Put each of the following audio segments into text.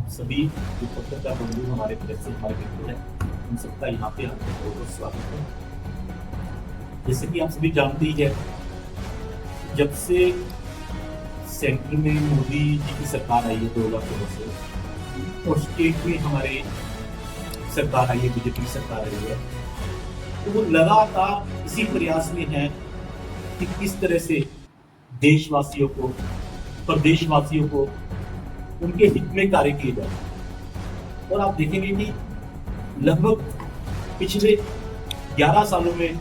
आप सभी जो पत्रकार बंधु हमारे प्रेस से हमारे मित्र हैं, उन सबका यहाँ पे आपका बहुत बहुत स्वागत है। जैसे कि आप सभी जानते ही हैं, जब से सेंटर में मोदी जी की सरकार आई है 2014 से, और स्टेट में हमारे सरकार आई है, बीजेपी की सरकार आई है, तो वो लगातार इसी प्रयास में है कि किस तरह से देशवासियों को, प्रदेशवासियों को उनके हित में कार्य किए जाए। और आप देखेंगे कि लगभग पिछले 11 सालों में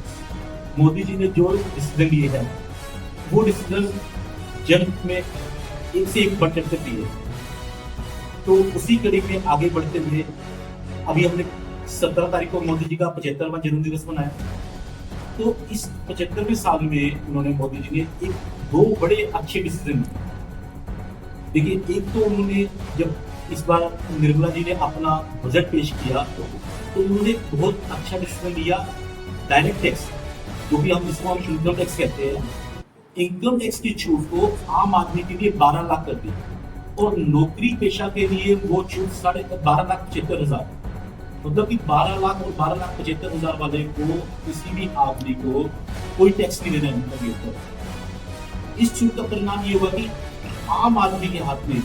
मोदी जी ने जो डिसीजन लिए हैं, वो डिसीजन जनहित में एक से एक बढ़ चढ़ दिए। तो उसी कड़ी में आगे बढ़ते हुए अभी हमने 17 तारीख को मोदी जी का 75वां जन्म दिवस मनाया। तो इस 75वें साल में उन्होंने, मोदी जी ने एक दो बड़े अच्छे डिसीजन लिए। देखिए, एक तो उन्होंने जब इस बार निर्मला जी ने अपना बजट पेश किया, तो उन्होंने बहुत अच्छा डिसीजन लिया। डायरेक्ट टैक्स, जो भी हम इसको इनकम टैक्स कहते हैं, इनकम टैक्स की छूट को आम आदमी के लिए 12 लाख कर दी, और नौकरी पेशा के लिए वो छूट 12,75,000, मतलब कि 12 लाख और 12,75,000 वाले को, किसी भी आदमी को कोई टैक्स नहीं देना इनकम के ऊपर। इस छूट का परिणाम ये हुआ कि आम आदमी के हाथ में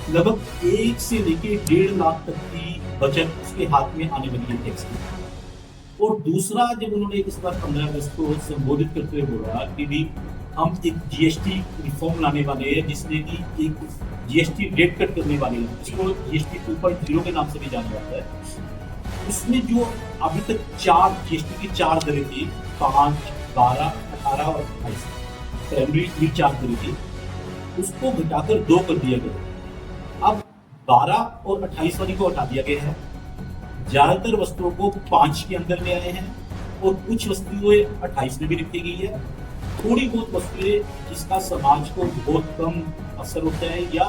लगभग 1 से लेके 1.5 लाख तक की बचत उसके हाथ में आने लगी है टैक्स की। और दूसरा, जब उन्होंने इस बार 15 अगस्त को संबोधित करते हुए बोला कि भी हम एक जीएसटी रिफॉर्म लाने वाले हैं, जिसमें कि एक जीएसटी रेट कट करने वाले हैं, जिसको जीएसटी 2.0 के नाम से भी जाना जाता है। उसमें जो अभी तक 4 जीएसटी की 4 दरें थी, 5, 12, 18 और 28, प्राइमरी 4 दरें थी, उसको घटाकर 2 कर दिया गया। अब 12 और 28 वाली को हटा दिया गया है। ज्यादातर वस्तुओं को 5 के अंदर ले आए हैं, और कुछ वस्तुएं 28 में भी रखी गई है। थोड़ी बहुत वस्तुएं जिसका समाज को बहुत कम असर होता है या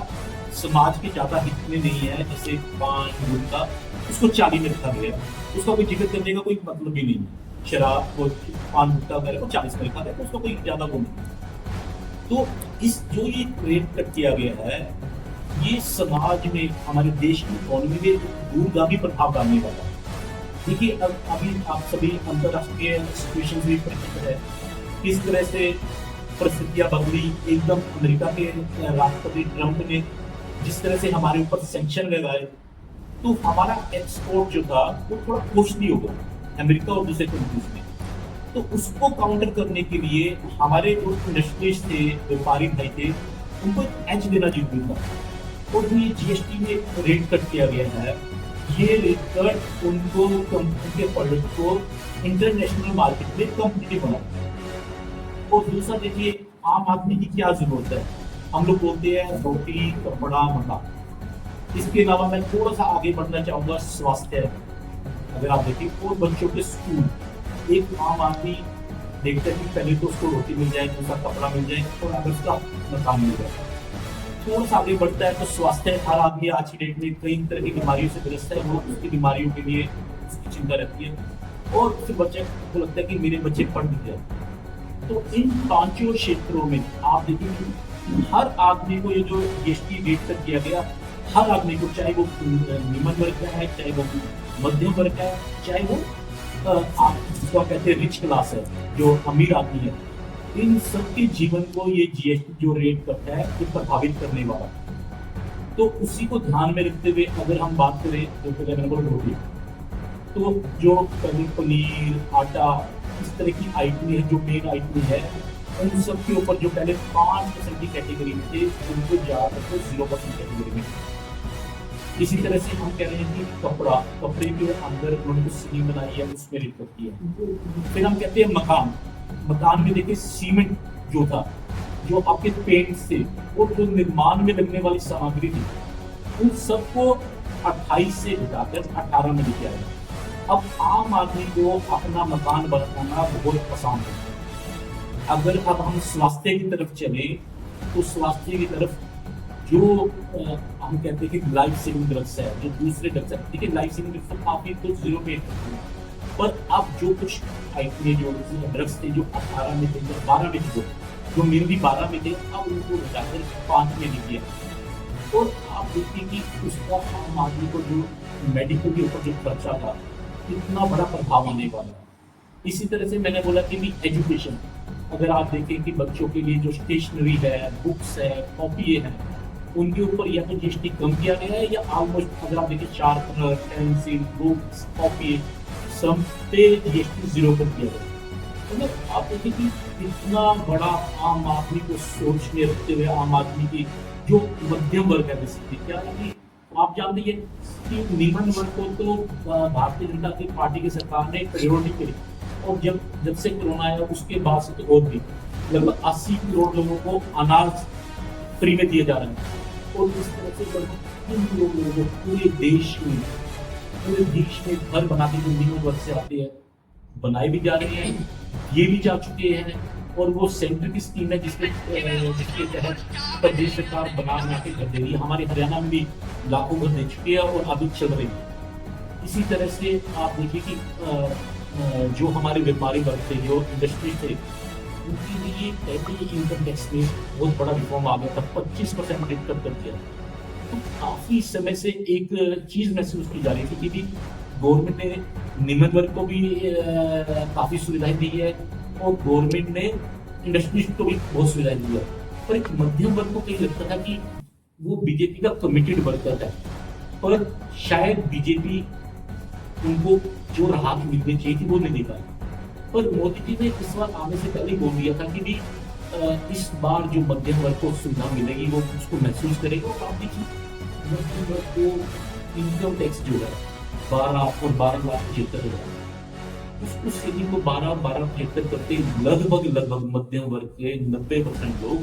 समाज के ज्यादा हित में नहीं है, जैसे पान, गुटखा, उसको 40 में रखा गया। उसका कोई जिक्र करने का कोई मतलब भी नहीं है। शराब और पान, गुटखा वगैरह को 40 में रखा गया, तो उसका कोई ज्यादा वो नहीं। तो इस जो ये रेट कट किया गया है, ये समाज में, हमारे देश की इकोनॉमी में दूरगामी प्रभाव डालने वाला है। देखिए, अब अभी आप सभी अंतर्राष्ट्रीय सिचुएशन भी परिचित है, किस तरह से परिस्थितियां बदली। एकदम अमेरिका के राष्ट्रपति ट्रंप ने जिस तरह से हमारे ऊपर सैंक्शन लगाए, तो हमारा एक्सपोर्ट जो था वो थोड़ा कॉस्टली हो गया अमेरिका और दूसरे कंट्रीज में। तो उसको काउंटर करने के लिए हमारे जो इंडस्ट्रीज थे, व्यापारी भाई थे, उनको एक एज देना जरूरी था। और जो ये जीएसटी में रेट कट किया गया है, ये रेट कट उनको, उनके प्रोडक्ट को इंटरनेशनल मार्केट में कॉम्पिटिटिव बनाता है। और दूसरा, देखिए, आम आदमी की क्या जरूरत है। हम लोग बोलते हैं रोटी, कपड़ा, मकान। इसके अलावा मैं थोड़ा सा आगे बढ़ना चाहूंगा, स्वास्थ्य। अगर आप देखिए, और बच्चों के स्कूल, एक आम आदमी देखता है कि पहले तो उसको रोटी मिल जाए, दूसरा कपड़ा मिल जाए, और अगर उसका मकान मिल जाए। थोड़ा सा आगे बढ़ता है तो स्वास्थ्य। हर आदमी आज की डेट में कई तरह की बीमारियों से ग्रस्त है, वो उसकी बीमारियों के लिए उसकी चिंता रहती है। और फिर बच्चे को लगता है कि मेरे बच्चे पढ़ लिख जाए। तो इन 5 क्षेत्रों में आप देखिए, हर आदमी को ये जो जीएसटी रेट तक किया गया, हर आदमी को, चाहे वो निम्न वर्ग का है, चाहे वो मध्यम वर्ग का है, चाहे वो आप जिसको कहते हैं रिच क्लास है, जो अमीर आदमी है, इन सबके जीवन को ये जीएसटी जो रेट करता है, ये प्रभावित करने वाला है। तो उसी को ध्यान में रखते हुए अगर हम बात करें, जो नंबर रोटी, तो जो पनीर, आटा, इस तरह की आइटम है, जो मेन आइटम है, उन सब के ऊपर जो पहले 5% की कैटेगरी में थे, उनको ज्यादातर 0% कैटेगरी में। इसी तरह से हम कह रहे हैं कि कपड़े के अंदर उन्होंने कुछ स्कीम बनाई है, उसमें रेट करती है। फिर हम कहते हैं मकान में देखिए, सीमेंट जो था, जो आपके पेंट से और जो निर्माण में लगने वाली सामग्री थी, उन सबको 28 से घटाकर 18 में लेके आया। अब आम आदमी को अपना मकान बनाना बहुत आसान है। अगर अब हम स्वास्थ्य की तरफ चले, तो स्वास्थ्य की तरफ जो हम कहते हैं कि लाइफ सेविंग ड्रग्स है, जो दूसरे ड्रग्स है, देखिए लाइफ सेविंग ड्रग्स तो काफी तो 0 पे है, पर अब जो कुछ आइटमें जो ड्रग्स थे, जो 18 में थे, 12 में थे, जो मेनली 12 में थे, अब उनको घटाकर 5 में लिख दिया। और अब आप देखिए कि उसका आम आदमी को जो मेडिकल के ऊपर जो खर्चा था, इतना बड़ा प्रभाव आने वाला है। इसी तरह से मैंने बोला कि भी एजुकेशन, अगर आप देखें कि बच्चों के लिए जो स्टेशनरी है, बुक्स है, कॉपी है, उनके ऊपर या तो जीएसटी कम किया गया है या ऑलमोस्ट अगर आप देखें शार्पनर, पेंसिल, बुक्स, कॉपी, सब पे जीएसटी 0 कर दिया गया है। मतलब आप देखिए कि इतना बड़ा आम आदमी को सोच में रखते हुए आम आदमी की जो मध्यम वर्ग है बेसिकली क्या है कि आप जानते हैं कि निम्न वर्ग को तो भारतीय जनता पार्टी की सरकार ने प्रायोरिटी करी, और जब जब से कोरोना आया उसके बाद से तो और भी लगभग 80 करोड़ लोगों को अनाज फ्री में दिए जा रहे हैं, और इस तरह से लगभग 3 करोड़ लोगों को पूरे देश में घर बनाने के निम्न वर्ग से आते हैं, बनाए भी जा रहे हैं, ये भी जा चुके हैं, और वो सेंटर की स्कीम है जिसके तहत प्रदेश सरकार बना के घर दे रही है। हमारे हरियाणा में भी लाखों घर दे चुके हैं और अभी चल रही है। इसी तरह से आप देखिए कि जो हमारे व्यापारी वर्ग थे, जो इंडस्ट्री थे, उनके लिए पहले इनकम टैक्स में बहुत बड़ा रिफॉर्म आ गया था, 25% रेट कट कर दिया। तो काफी समय से एक चीज महसूस की जा रही थी कि गवर्नमेंट ने निम्न वर्ग को भी काफी सुविधाएं दी है, और गवर्नमेंट ने इंडस्ट्रीज को भी बहुत सुविधाएं दी है, पर एक मध्यम वर्ग को कहीं लगता था कि वो बीजेपी का कमिटेड वर्कर है, पर शायद बीजेपी उनको जो राहत मिलनी चाहिए थी वो नहीं दे पाई। पर मोदी जी ने इस बार आने से पहले बोल दिया था कि भी इस बार जो मध्यम वर्ग को सुविधा मिलेगी वो उसको महसूस करेगा। और आप देखिए मध्यम वर्ग को इनकम टैक्स जो है 12 और 12,75,000, उस स्थिति को 12,75,000 करते लगभग मध्यम वर्ग के 90% लोग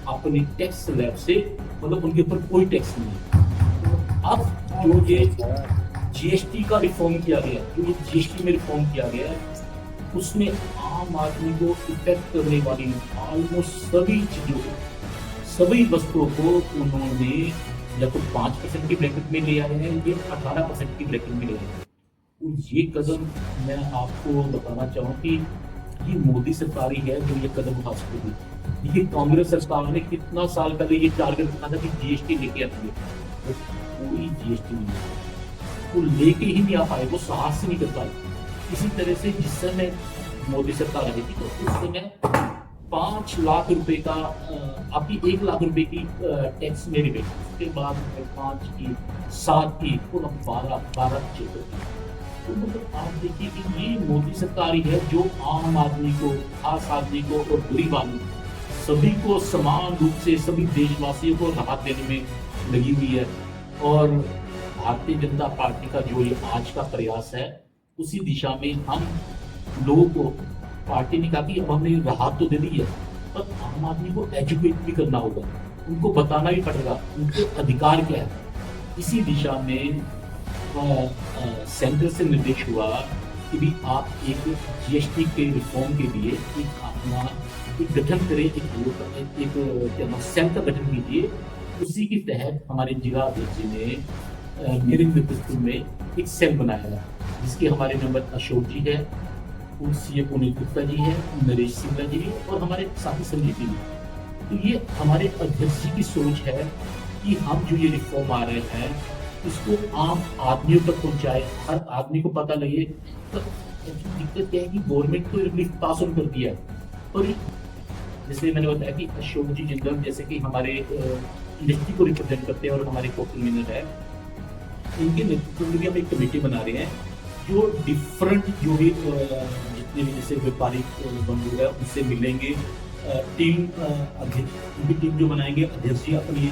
अपनी टैक्स स्लैब से, मतलब उनके ऊपर कोई टैक्स नहीं है। अब जो ये जीएसटी का रिफॉर्म किया गया, जो ये जीएसटी में रिफॉर्म किया गया है, उसमें आम आदमी को इफेक्ट करने वाली ऑलमोस्ट सभी चीजों को, सभी वस्तुओं को उन्होंने या तो 5% की ब्रैकेट में ले आए हैं या 18% की ब्रैकेट में ले आए हैं। और ये कदम मैं आपको बताना चाहूँ कि ये मोदी सरकार ही है जो ये कदम उठा सकेगी। ये कांग्रेस सरकार ने कितना साल पहले ये टारगेट रखा था कि जीएसटी लेके आती है, तो कोई जीएसटी नहीं, वो लेके ही नहीं आ पाए, वो साहस से नहीं कर पाए। इसी तरह से जिस समय मोदी सरकार आई थी तो उस समय 5 लाख रुपए का आपकी 1 लाख रुपए की टैक्स में रिबेट, उसके बाद 5 की 7 की पूरा 12 की। तो मतलब आप देखिए कि ये मोदी सरकार ही है जो आम आदमी को, खास आदमी को और गरीब आदमी सभी को समान रूप से, सभी देशवासियों को राहत देने में लगी हुई है। और भारतीय जनता पार्टी का जो ये आज का प्रयास है, उसी दिशा में हम लोगों को, पार्टी ने कहा कि अब हमने राहत तो दे दी है, पर आम आदमी को एजुकेट भी करना होगा, उनको बताना भी पड़ेगा उनके अधिकार क्या है। इसी दिशा में सेंटर से निर्देश हुआ कि भी आप एक जीएसटी के रिफॉर्म के लिए एक अपना एक गठन करें, एक सेल का गठन कीजिए। उसी के तहत हमारे जिला अध्यक्ष ने मेरे नेतृत्व में एक सेल बनाया है, जिसके हमारे नंबर अशोक जी है, सीए पुनीत गुप्ता जी है, नरेश सिंह जी भी, और हमारे साथी संजीव जी भी। तो ये हमारे अध्यक्ष जी की सोच है कि हम जो ये रिफॉर्म आ रहे हैं इसको आम आदमियों तक पहुंचाए, हर आदमी को पता लगे। तो दिक्कत क्या है कि गवर्नमेंट तो रिलीफ पास ऑन कर दिया है, और जैसे मैंने बताया कि अशोक जी जिंदल जैसे कि हमारे इंडस्ट्री को रिप्रेजेंट करते हैं और हमारे कोर्पोरेट मिनिस्टर है, इनके नेतृत्व में भी हम एक कमेटी बना रहे हैं जो डिफरेंट जो भी जितने भी जैसे व्यापारी बंधु है उनसे मिलेंगे, टीम अध्यक्ष उनकी टीम जो बनाएंगे, अध्यक्ष जी अपनी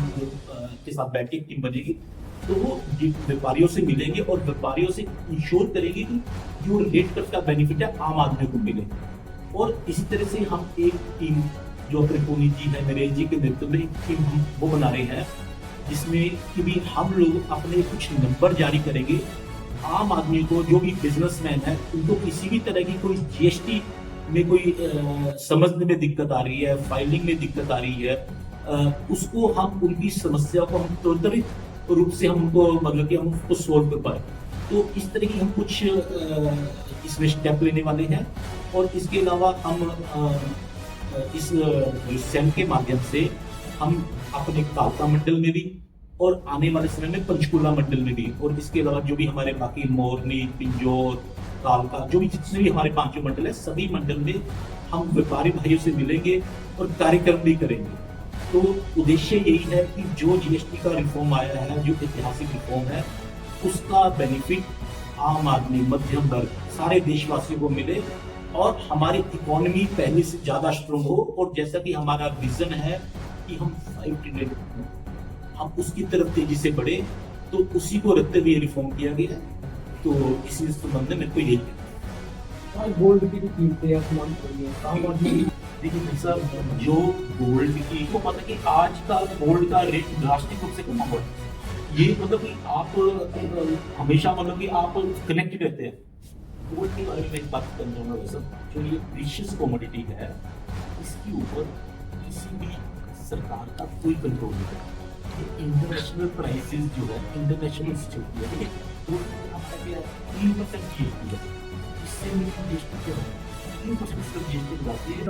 के साथ बैठ के टीम बनेगी, तो वो व्यापारियों से मिलेंगे और व्यापारियों से इंश्योर करेंगे कि जो रेट कट का बेनिफिट है आम आदमी को मिले। और इसी तरह से हम एक टीम जो अपने पुनीत जी है, नरेश जी के नेतृत्व में एक टीम हम वो बना रहे हैं, जिसमें कि भी हम लोग अपने कुछ नंबर जारी करेंगे आम आदमी को, जो भी बिजनेसमैन है उनको किसी भी तरह की कोई जीएसटी में कोई समझने में दिक्कत आ रही है, फाइलिंग में दिक्कत आ रही है, उसको हम उनकी समस्या को हम त्वरित रूप से हम उनको मतलब कि हम उसको सोल्व कर पाए। तो इस तरह की हम कुछ इसमें स्टेप लेने वाले हैं। और इसके अलावा हम इस सेल के माध्यम से हम अपने कालका मंडल में भी और आने वाले समय में पंचकुला मंडल में भी, और इसके अलावा जो भी हमारे बाकी मोरनी, पिंजौर, कालका, जो भी जितने भी हमारे पांचों मंडल है, सभी मंडल में हम व्यापारी भाइयों से मिलेंगे और कार्यक्रम भी करेंगे। तो उद्देश्य यही है कि जो जीएसटी का रिफॉर्म आया है, जो ऐतिहासिक रिफॉर्म है, उसका बेनिफिट आम आदमी, मध्यम वर्ग, सारे देशवासियों को मिले और हमारी इकोनॉमी पहले से ज्यादा स्ट्रांग हो। और जैसा कि हमारा विजन है कि हम 5 ट्रिलियन, हम उसकी तरफ तेजी से बढ़े, तो उसी को रखते हुए रिफॉर्म किया गया है। तो इसी संबंध में मेरे को यही गोल्ड की जो कीमतें हैं, देखिए भाई साहब, जो गोल्ड की को पता कि आज का गोल्ड का रेट ड्रास्टिक रूप से कम हुआ है। ये मतलब कि आप हमेशा मतलब कि आप कनेक्ट रहते हैं। गोल्ड के बारे में एक बात करना चाहूँगा वैसे, जो ये प्रीशियस कमोडिटी है, इसके ऊपर किसी भी सरकार का कोई कंट्रोल नहीं है। ये इंटरनेशनल प्राइसेस जो है, इंटरनेशनल जो है, वो हमारा क्या 3% जीएसटी है। इससे मेरी जीएसटी क्या है, 3% सिर्फ जीएसटी लगाती है। तो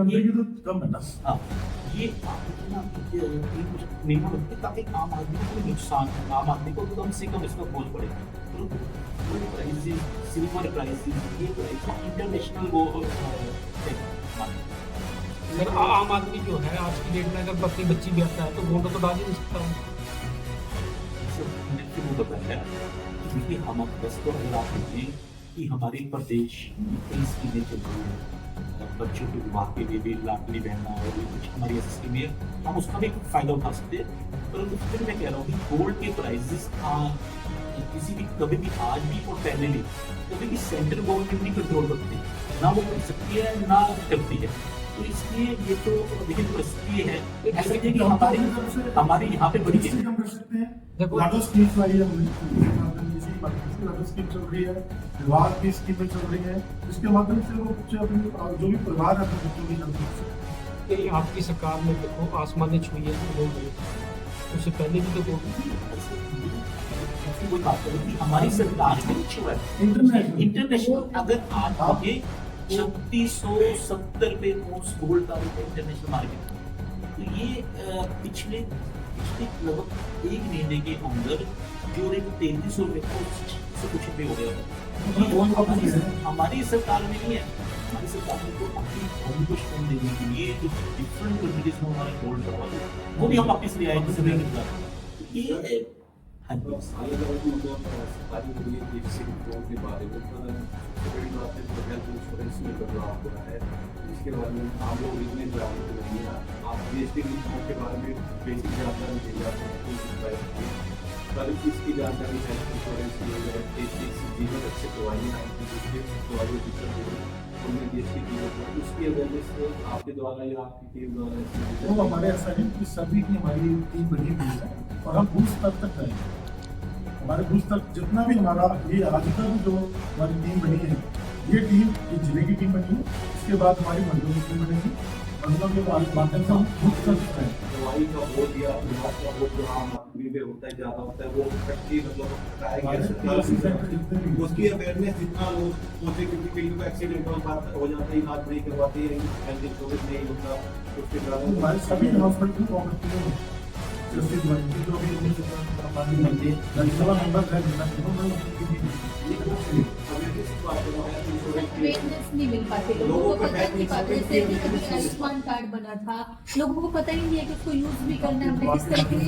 कम है ना। हाँ, ये ना 3% मिनिमम रखते हैं ताकि आम आदमी को कोई नुकसान, आम आदमी को कम से कम इसका बोझ पड़े। तो गोल्ड प्राइसेस, सिल्वर प्राइसेस, ये प्राइसेस इंटरनेशनल वो अगर आम आदमी जो है आज की डेट में अगर अपनी बच्ची भी आता है तो गोल्ड तो डाल ही नहीं सकता हूँ। क्यों बताया, क्योंकि हम बस तो अगर आप देखें कि हमारे प्रदेश में कई स्कीमें चल रही हैं, बच्चों के विवाह के लिए भी लाडली बहना और भी कुछ हमारी ऐसी स्कीमें हैं, हम उसका भी फायदा उठा सकते हैं। परंतु फिर मैं कह रहा हूँ कि गोल्ड के प्राइसेस किसी भी कभी भी आज भी और पहले भी कभी भी सेंट्रल गवर्नमेंट नहीं कंट्रोल करती, ना वो कर सकती है ना करती है। तो इसलिए ये तो देखिए परिस्थिति है, ऐसा नहीं है कि हमारी यहाँ पे बड़ी हम कर सकते हैं। लाडो स्कीम वाली स्कीम चल रही है, विवाह की स्कीमें चल रही है, इसके माध्यम से वो बच्चे अपने जो भी परिवार है अपने बच्चों की जल्दी कर सकते हैं। आपकी सरकार ने देखो आसमान ने छुई है तो बोल रही है, उससे पहले भी तो कोई बात करें, हमारी सरकार में छुआ है इंटरनेशनल। अगर आज आगे 3670 पे गोल्ड का इंटरनेशनल मार्केट, तो ये पिछले लगभग एक महीने के अंदर जो रेट 3300 रुपये से कुछ रुपये हो गया। हमारी सरकार में नहीं है, हमारी सरकार में तो अपनी कुछ कम देने के लिए जो डिफरेंट कम्युनिटीज में हमारे गोल्ड का वो भी हम वापिस ले आए जिससे ये सरकारी के बारे में बड़ी बात है जो हेल्थ इंश्योरेंस में बदलाव हो रहा है, जिसके बारे में आम लोग इतने जागरूक नहीं है। आप जीएसटी के बारे में बेसिक जानकारी दे जाते हैं, कल इसकी जानकारी हेल्थ इंश्योरेंस की जीवन अच्छे दवाइयाँ उनमें जीएसटी की उसकी अवेयरनेस आपके द्वारा या आपकी टीम द्वारा। वो हमारे ऐसा है कि सभी की हमारी टीम बनी हुई है और हम बूथ स्तर तक गए। हमारे बूथ तक जितना भी हमारा ये आज तक जो हमारी टीम बनी है, ये टीम एक जिले की टीम बनी है, इसके बाद हमारी मंडलों की टीम बनेगी। मंडलों के माध्यम से हम बूथ स्तर तक गए। दवाई का बोल दिया, विभाग का बोल जो आम आदमी में होता है ज़्यादा होता है, वो फैक्ट्री मतलब उसकी अवेयरनेस जितना लोग पहुँचे, क्योंकि कई लोग एक्सीडेंट हो जाता है, इलाज नहीं करवाते हैं, हेल्थ इंश्योरेंस नहीं होता, उसके कारण हमारे सभी हॉस्पिटल में जैसे जो भी नहीं मिल पाते, लोगों को पता नहीं पाते। जैसे अभी आयुष्मान कार्ड बना था, लोगों को पता ही नहीं है कि उसको यूज भी करना है, हमने किस तरीके से।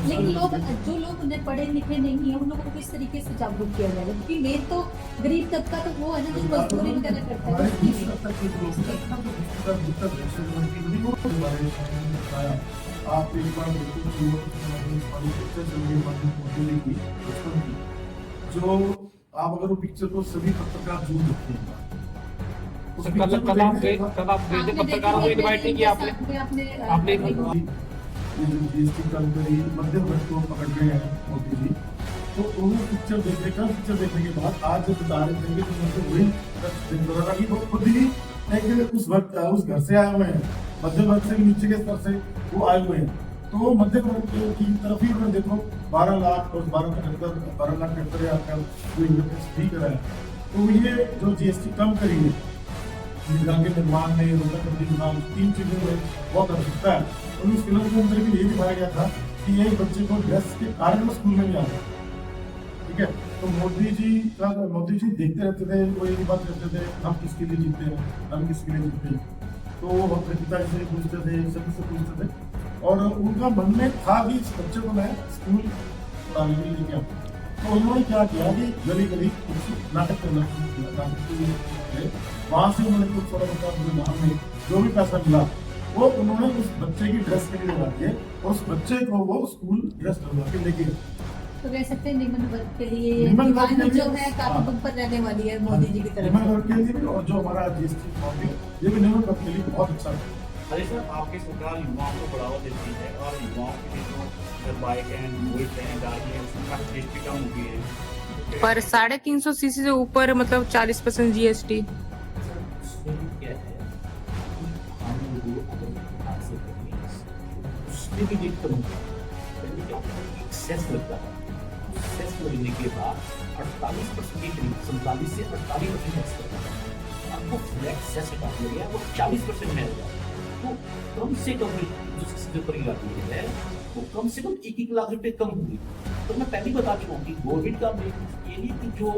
लेकिन लोग जो लोग उन्हें पढ़े लिखे नहीं है, उन लोगों को किस तरीके से जागरूक किया जाएगा, क्योंकि मेन तो गरीब तबका तो वो है ना जो मजदूरी वगैरह करता है। आप एक बार जो आप अगर वो पिक्चर को सभी पत्रकार जरूर देखेंगे। कल आप गए थे, पत्रकारों को इनवाइट नहीं किया आपने जीएसटी कर्मचारी मध्यम वर्ग को पकड़ रहे हैं मोदी जी, तो उन्होंने पिक्चर देखने के बाद आज जब बता रहे थे तो वही कि वो खुद ही एक उस घर से आए हुए हैं, मध्यम वर्ग से नीचे के स्तर से वो आए हुए हैं। तो मध्यम वर्ग की तरफ ही उन्होंने देखो 12 लाख और 12 लाख 75 हज़ार का जो इन्वेस्टमेंट फ्री करा है। तो ये जो जीएसटी कम करी है, के निर्माण में, रोजगार करने के नाम 3 चीजों में वो कर सकता है। और उस फिल्म के अंदर भी यही दिखाया गया था कि एक बच्चे को ड्रेस के कारण वो स्कूल में नहीं आ रहा, ठीक है। तो मोदी जी देखते रहते थे, वो एक बात कहते थे, हम किसके लिए जीते हैं, हम किसके लिए जीते हैं। तो वो अपने पिताजी से पूछते थे, सभी से पूछते थे, और उनका मन में था कि इस बच्चे को मैं स्कूल पढ़ाने के लिए लेके आऊँ। तो उन्होंने क्या किया कि गली गली कुछ नाटक करना शुरू किया, वहां से उन्होंने कुछ थोड़ा बहुत अपने नाम में जो भी पैसा मिला वो उन्होंने उस बच्चे की ड्रेस के लिए लगा दिए, और उस बच्चे को वो स्कूल ड्रेस लगवा के लेके गए। तो कह सकते हैं निमन वर्ग के लिए निमन वर्ग के डिमांड लिए, जो है काफी हाँ। बम्पर रहने वाली है मोदी जी की तरफ निमन से। वर्ग के लिए भी, और जो हमारा जीएसटी है ये भी निमन वर्ग के लिए बहुत अच्छा है। अरे सर, आपकी सरकार युवाओं को बढ़ावा देती है और युवाओं के लिए जो बाइक है, बुलेट है, गाड़ी है, उसकी काफी जीएसटी कम होती है। पर 350 सीसी से ऊपर मतलब 40% जीएसटी। उसमें भी क्या है कि हम लोग अगर हासिल करें उसमें भी रेट कम होता है। पहले क्या होता है, एक सेस लगता है, उस सेस लगने के बाद 48% के करीब 47 से 48% टैक्स करता है। आपको फ्लैट सेस हटा दिया गया, वो 40% में आ गया। तो कम से कम जो सबसे परिवार है वो कम से कम 1-1 लाख रुपए कम हुई। तो मैं पहले ही बता चुका हूँ कि गवर्नमेंट का ये नहीं कि जो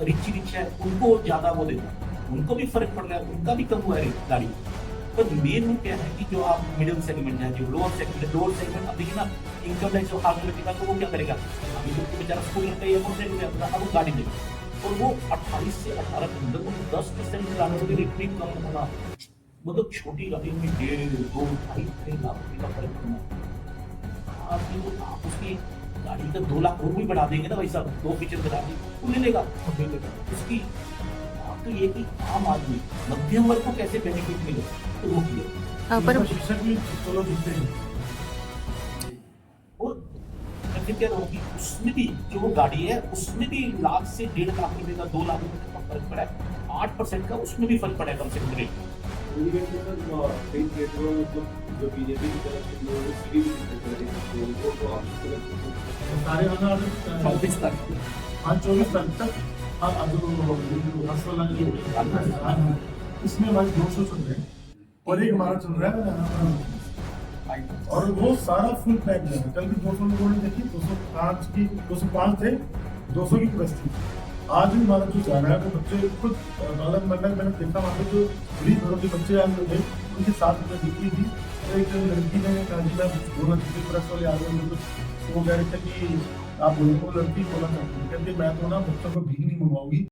रिच है उनको ज्यादा वो देना, उनको भी फर्क पड़ रहा है, उनका भी कम हुआ है गाड़ी। पर मेन क्या है कि जो आप मिडिल सेगमेंट है, जो लोअर सेगमेंट अब देखिए ना, इनकम टैक्स जो हाथ में रखेगा तो वो क्या करेगा, अभी तो बेचारा स्कूल लगता है अब वो गाड़ी देगा, और वो 28 से 18 के अंदर वो 10% लाने के लिए इतनी कम होना, मतलब छोटी गाड़ी में 1.5-2 2.5 लाख रुपये का फर्क पड़ना। आप उसकी गाड़ी का 2 लाख और भी बढ़ा देंगे ना भाई साहब, 2 फीचर बढ़ा देंगे, वो ले लेगा उसकी। आप तो ये कि आम आदमी मध्यम वर्ग को कैसे बेनिफिट मिले, तो वो किया। पर शिक्षक भी चलो जीते हैं, और मैं फिर कह रहा हूँ कि उसमें भी जो वो गाड़ी है उसमें भी 1 लाख से 1.5 लाख रुपए का 2 लाख रुपए का फर्क पड़ा है, 8% का उसमें भी फर्क पड़ा है कम से कम रेट। जो बीजेपी की तरफ से लोगों को सीधी भी तो आपकी तरफ से सारे आना 24 तक 24 तारीख तक इसमें भाई 200 चल रहे हैं, और एक हमारा चल रहा है, और वो सारा फुल पैक है। कल भी 200 लोगों ने देखी, 205 थे, 200 की कैपेसिटी। आज भी हमारा जो जा रहा है वो बच्चे खुद मैंने देखा, वहाँ पे जो गरीब घरों के बच्चे आए हुए थे उनके साथ में दिखी थी। तो एक लड़की ने कहा जी मैं बोलना चाहती, प्रेस वाले आ गए कुछ, तो वो कह रहे थे कि आप बोलो, लड़की बोलना चाहती है, कहती मैं तो ना बच्चों को भीख नहीं मंगवाऊंगी।